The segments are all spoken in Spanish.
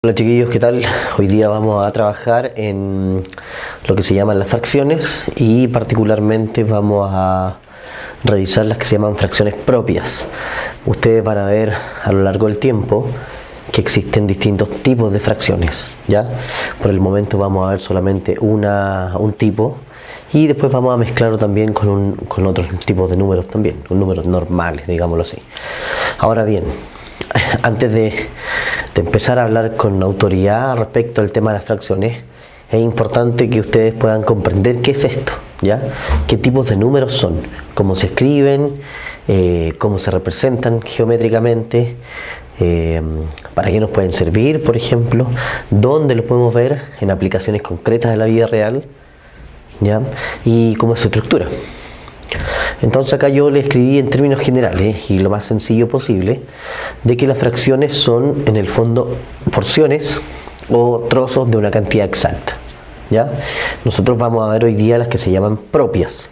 Hola chiquillos, ¿qué tal? Hoy día vamos a trabajar en lo que se llaman las fracciones y particularmente vamos a revisar las que se llaman fracciones propias. Ustedes van a ver a lo largo del tiempo que existen distintos tipos de fracciones, ¿ya? Por el momento vamos a ver solamente un tipo y después vamos a mezclarlo también con otros tipos de números también, con números normales, digámoslo así. Ahora bien, antes de empezar a hablar con autoridad respecto al tema de las fracciones, es importante que ustedes puedan comprender qué es esto, ¿ya? Qué tipos de números son, cómo se escriben, cómo se representan geométricamente, para qué nos pueden servir, por ejemplo, dónde los podemos ver en aplicaciones concretas de la vida real, ¿ya? Y cómo es su estructura. Entonces acá yo le escribí en términos generales y lo más sencillo posible de que las fracciones son en el fondo porciones o trozos de una cantidad exacta, ¿ya? Nosotros vamos a ver hoy día las que se llaman propias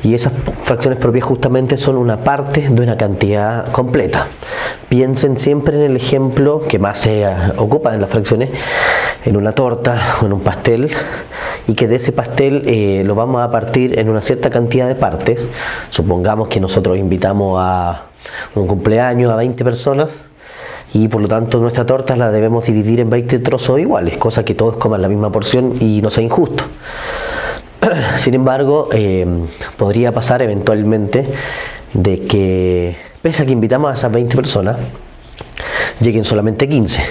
y esas fracciones propias justamente son una parte de una cantidad completa. Piensen siempre en el ejemplo que más se ocupa en las fracciones, en una torta o en un pastel, y que de ese pastel lo vamos a partir en una cierta cantidad de partes. Supongamos que nosotros invitamos a un cumpleaños a 20 personas y por lo tanto nuestra torta la debemos dividir en 20 trozos iguales, cosa que todos coman la misma porción y no sea injusto. Sin embargo, podría pasar eventualmente de que, pese a que invitamos a esas 20 personas, lleguen solamente 15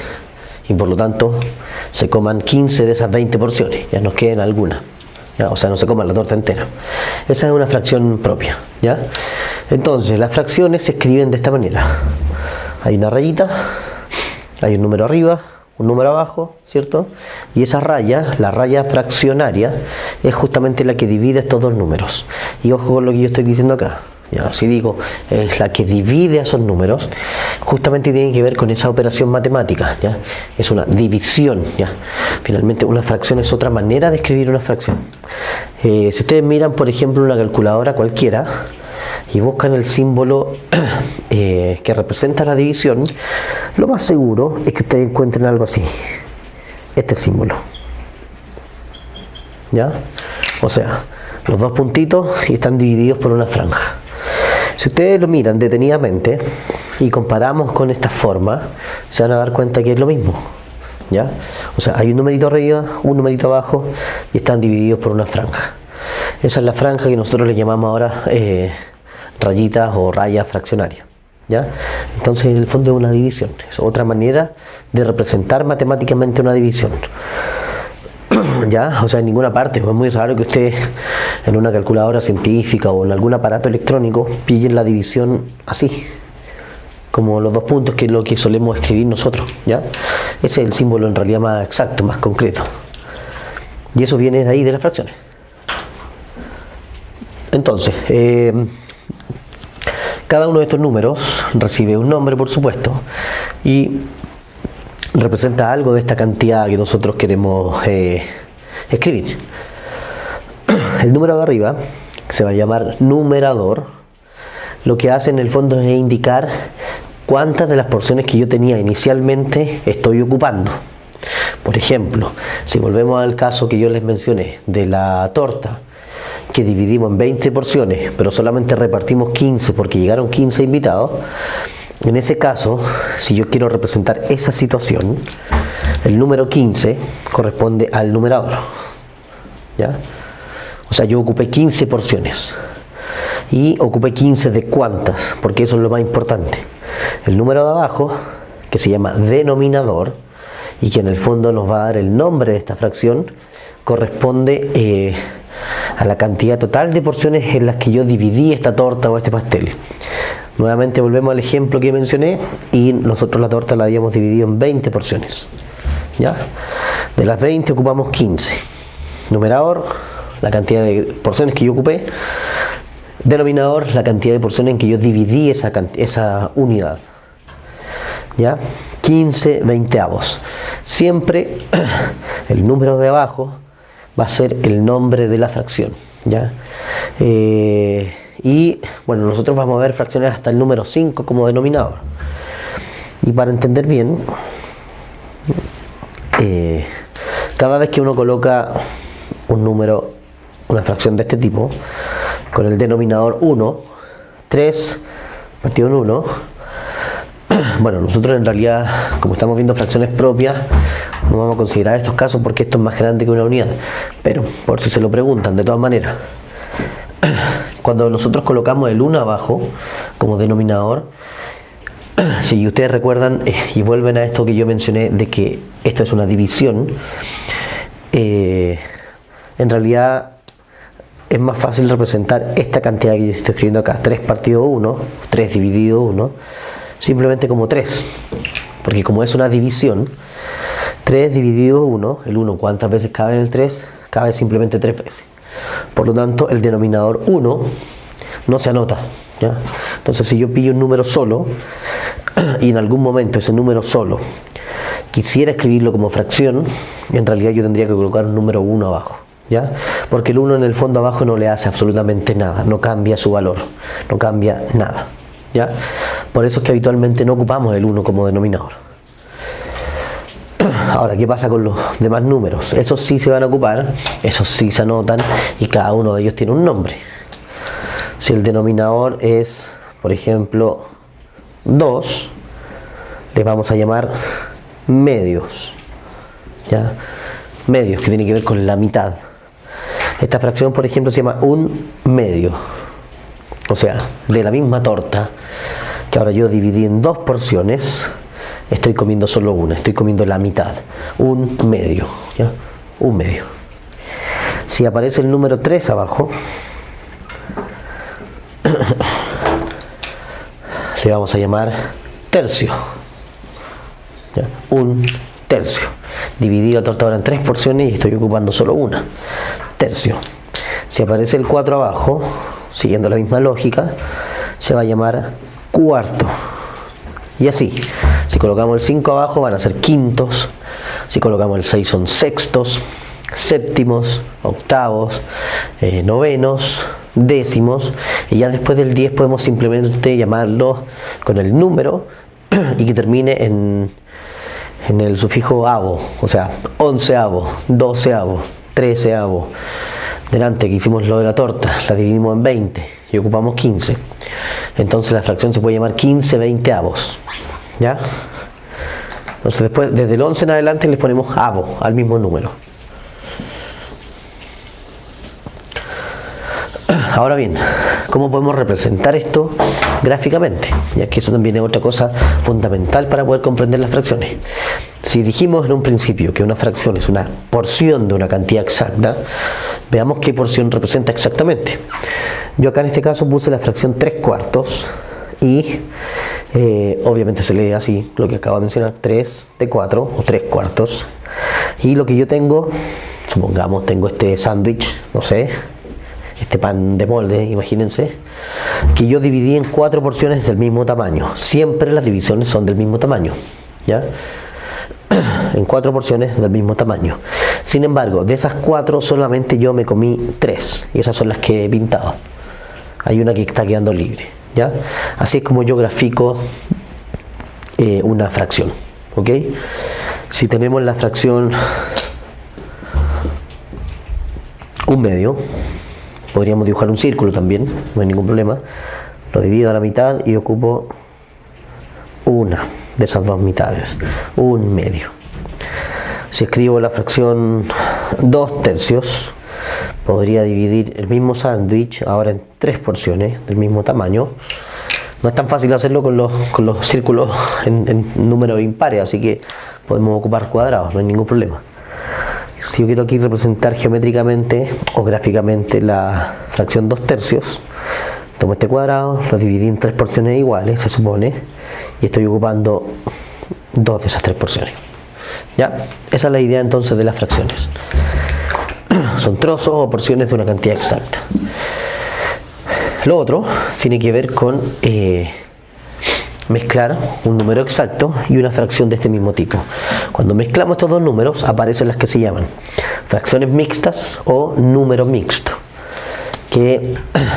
y por lo tanto se coman 15 de esas 20 porciones, ya nos queden algunas, ¿ya? O sea, no se coman la torta entera. Esa es una fracción propia, ¿ya? Entonces, las fracciones se escriben de esta manera. Hay una rayita, hay un número arriba, un número abajo, ¿cierto? Y esa raya, la raya fraccionaria, es justamente la que divide estos dos números. Y ojo con lo que yo estoy diciendo acá. Ya, si digo es la que divide a esos números, justamente tiene que ver con esa operación matemática, ¿ya? Es una división, ¿ya? Finalmente una fracción es otra manera de escribir una fracción. Si ustedes miran por ejemplo una calculadora cualquiera y buscan el símbolo que representa la división, lo más seguro es que ustedes encuentren algo así, este símbolo, ¿ya? O sea, los dos puntitos y están divididos por una franja. Si ustedes lo miran detenidamente y comparamos con esta forma, se van a dar cuenta que es lo mismo, ¿ya? O sea, hay un numerito arriba, un numerito abajo y están divididos por una franja. Esa es la franja que nosotros le llamamos ahora rayitas o rayas fraccionarias, ¿ya? Entonces, en el fondo es una división, es otra manera de representar matemáticamente una división. ¿Ya? O sea, en ninguna parte, es muy raro que ustedes en una calculadora científica o en algún aparato electrónico pillen la división así, como los dos puntos, que es lo que solemos escribir nosotros, ¿ya? Ese es el símbolo en realidad más exacto, más concreto. Y eso viene de ahí, de las fracciones. Entonces, cada uno de estos números recibe un nombre, por supuesto, y representa algo de esta cantidad que nosotros queremos escribir. El número de arriba, que se va a llamar numerador, lo que hace en el fondo es indicar cuántas de las porciones que yo tenía inicialmente estoy ocupando. Por ejemplo, si volvemos al caso que yo les mencioné de la torta, que dividimos en 20 porciones, pero solamente repartimos 15 porque llegaron 15 invitados. En ese caso, si yo quiero representar esa situación, el número 15 corresponde al numerador, ¿ya? O sea, yo ocupé 15 porciones y ocupé 15 de cuántas, porque eso es lo más importante. El número de abajo, que se llama denominador y que en el fondo nos va a dar el nombre de esta fracción, corresponde a la cantidad total de porciones en las que yo dividí esta torta o este pastel. Nuevamente volvemos al ejemplo que mencioné y nosotros la torta la habíamos dividido en 20 porciones, ¿ya? De las 20 ocupamos 15. Numerador, la cantidad de porciones que yo ocupé. Denominador, la cantidad de porciones en que yo dividí esa unidad, ¿ya? 15 veinteavos. Siempre el número de abajo va a ser el nombre de la fracción, ¿ya? Y bueno, nosotros vamos a ver fracciones hasta el número 5 como denominador. Y para entender bien, cada vez que uno coloca un número, una fracción de este tipo, con el denominador 1, 3 partido en 1, bueno, nosotros en realidad, como estamos viendo fracciones propias, no vamos a considerar estos casos porque esto es más grande que una unidad, pero por si se lo preguntan, de todas maneras, cuando nosotros colocamos el 1 abajo como denominador, si ustedes recuerdan y vuelven a esto que yo mencioné de que esto es una división, en realidad es más fácil representar esta cantidad que yo estoy escribiendo acá, 3 partido 1, 3 dividido 1, simplemente como 3, porque como es una división, 3 dividido 1, el 1, ¿cuántas veces cabe en el 3? Cabe simplemente 3 veces. Por lo tanto, el denominador 1 no se anota, ¿ya? Entonces, si yo pillo un número solo y en algún momento ese número solo quisiera escribirlo como fracción, en realidad yo tendría que colocar un número 1 abajo, ¿ya? Porque el 1 en el fondo abajo no le hace absolutamente nada, no cambia su valor, no cambia nada, ¿ya? Por eso es que habitualmente no ocupamos el 1 como denominador. Ahora, ¿qué pasa con los demás números? Esos sí se van a ocupar, esos sí se anotan y cada uno de ellos tiene un nombre. Si el denominador es, por ejemplo, 2, le vamos a llamar medios, ¿ya? Medios, que tiene que ver con la mitad. Esta fracción, por ejemplo, se llama un medio, o sea, de la misma torta que ahora yo dividí en 2 porciones, estoy comiendo solo una, estoy comiendo la mitad, un medio, ¿ya? Un medio. Si aparece el número 3 abajo, le vamos a llamar tercio, ¿ya? Un tercio. Dividí la torta ahora en 3 porciones y estoy ocupando solo una, tercio. Si aparece el 4 abajo, siguiendo la misma lógica, se va a llamar cuarto. Y así, si colocamos el 5 abajo van a ser quintos, si colocamos el 6 son sextos, séptimos, octavos, novenos, décimos, y ya después del 10 podemos simplemente llamarlo con el número y que termine en el sufijo avo, o sea, onceavo, doceavo, treceavo. Delante que hicimos lo de la torta, la dividimos en 20 y ocupamos 15. Entonces la fracción se puede llamar 15 veinteavos, ¿ya? Entonces después, desde el 11 en adelante les ponemos avo al mismo número. Ahora bien, ¿cómo podemos representar esto gráficamente? Ya que eso también es otra cosa fundamental para poder comprender las fracciones. Si dijimos en un principio que una fracción es una porción de una cantidad exacta, veamos qué porción representa exactamente. Yo acá en este caso puse la fracción 3 cuartos y obviamente se lee así, lo que acabo de mencionar, 3 de 4 o 3 cuartos. Y lo que yo tengo, supongamos, tengo este sándwich, no sé, este pan de molde, imagínense, que yo dividí en 4 porciones del mismo tamaño. Siempre las divisiones son del mismo tamaño, ¿ya? En 4 porciones del mismo tamaño. Sin embargo, de esas 4 solamente yo me comí 3 y esas son las que he pintado. Hay una que está quedando libre, ¿ya? Así es como yo grafico una fracción, ¿ok? Si tenemos la fracción un medio, podríamos dibujar un círculo también, no hay ningún problema. Lo divido a la mitad y ocupo una de esas 2 mitades, un medio. Si escribo la fracción 2 tercios, podría dividir el mismo sándwich ahora en 3 porciones del mismo tamaño. No es tan fácil hacerlo con los círculos en números impares, así que podemos ocupar cuadrados, no hay ningún problema. Si yo quiero aquí representar geométricamente o gráficamente la fracción 2 tercios, tomo este cuadrado, lo dividí en 3 porciones iguales, se supone, y estoy ocupando 2 de esas 3 porciones. ¿Ya? Esa es la idea entonces de las fracciones. Son trozos o porciones de una cantidad exacta. Lo otro tiene que ver con mezclar un número exacto y una fracción de este mismo tipo. Cuando mezclamos estos dos números aparecen las que se llaman fracciones mixtas o número mixto, que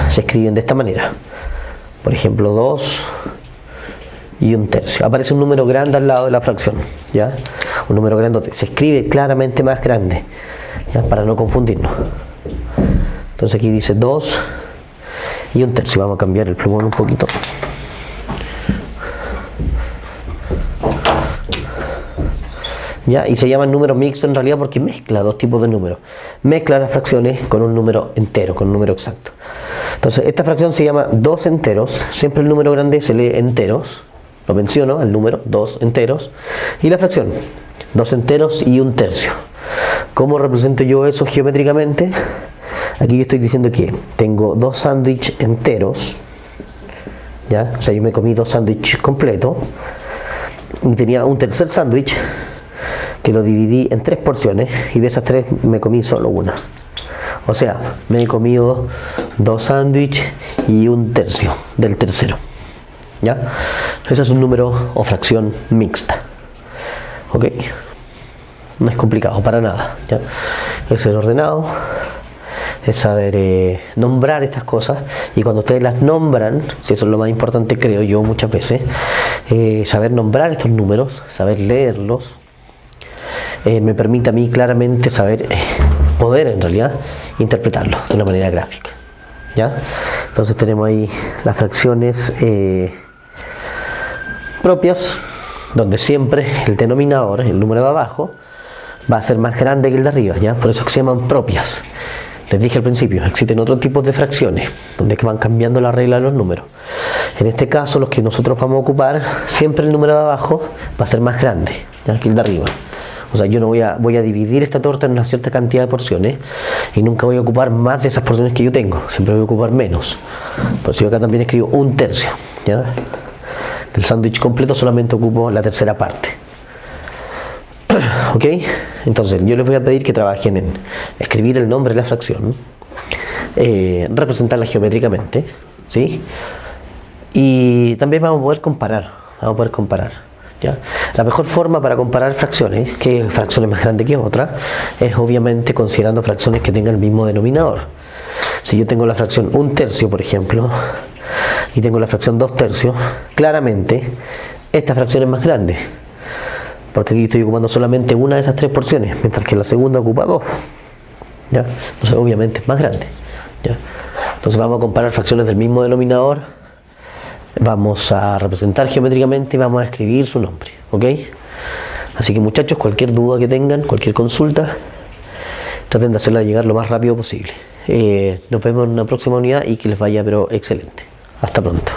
se escriben de esta manera. Por ejemplo, 2 y un tercio. Aparece un número grande al lado de la fracción, ¿ya? un número grandote, se escribe claramente más grande, ¿ya? Para no confundirnos. Entonces aquí dice 2 y 1/3. Vamos a cambiar el plumón un poquito. ¿Ya? Y se llama número mixto en realidad porque mezcla dos tipos de números. Mezcla las fracciones con un número entero, con un número exacto. Entonces esta fracción se llama 2 enteros. Siempre el número grande se lee enteros. Lo menciono, el número 2 enteros. Y la fracción 2 enteros y 1/3. ¿Cómo represento yo eso geométricamente? Aquí yo estoy diciendo que tengo 2 sándwiches enteros. ¿Ya? O sea, yo me comí 2 sándwiches completos. Y tenía un tercer sándwich que lo dividí en 3 porciones y de esas 3 me comí solo una. O sea, me he comido 2 sándwiches y 1/3 del tercero. ¿Ya? Ese es un número o fracción mixta. ¿Ok? No es complicado para nada. ¿Ya? Es ser ordenado, es saber nombrar estas cosas, y cuando ustedes las nombran, si eso es lo más importante creo yo muchas veces, saber nombrar estos números, saber leerlos, me permite a mí claramente saber, poder en realidad interpretarlos de una manera gráfica. ¿Ya? Entonces tenemos ahí las fracciones propias, donde siempre el denominador, el número de abajo, va a ser más grande que el de arriba, ¿ya? Por eso que se llaman propias. Les dije al principio, existen otros tipos de fracciones donde van cambiando la regla de los números. En este caso, los que nosotros vamos a ocupar, siempre el número de abajo va a ser más grande, ¿ya? Que el de arriba. O sea, yo no voy a dividir esta torta en una cierta cantidad de porciones y nunca voy a ocupar más de esas porciones que yo tengo. Siempre voy a ocupar menos. Por eso yo acá también escribo 1/3, ¿ya? Del sándwich completo solamente ocupo la tercera parte. ¿Ok? Entonces yo les voy a pedir que trabajen en escribir el nombre de la fracción, representarla geométricamente, ¿sí? Y también vamos a poder comparar. ¿Ya? La mejor forma para comparar fracciones, que fracciones más grandes que otras, es obviamente considerando fracciones que tengan el mismo denominador. Si yo tengo la fracción 1/3, por ejemplo, y tengo la fracción 2/3, claramente esta fracción es más grande, porque aquí estoy ocupando solamente una de esas 3 porciones, mientras que la segunda ocupa 2. ¿Ya? Entonces obviamente es más grande. ¿Ya? Entonces vamos a comparar fracciones del mismo denominador, vamos a representar geométricamente y vamos a escribir su nombre. ¿Ok? Así que muchachos, cualquier duda que tengan, cualquier consulta, traten de hacerla llegar lo más rápido posible. Nos vemos en una próxima unidad y que les vaya pero excelente. Hasta pronto.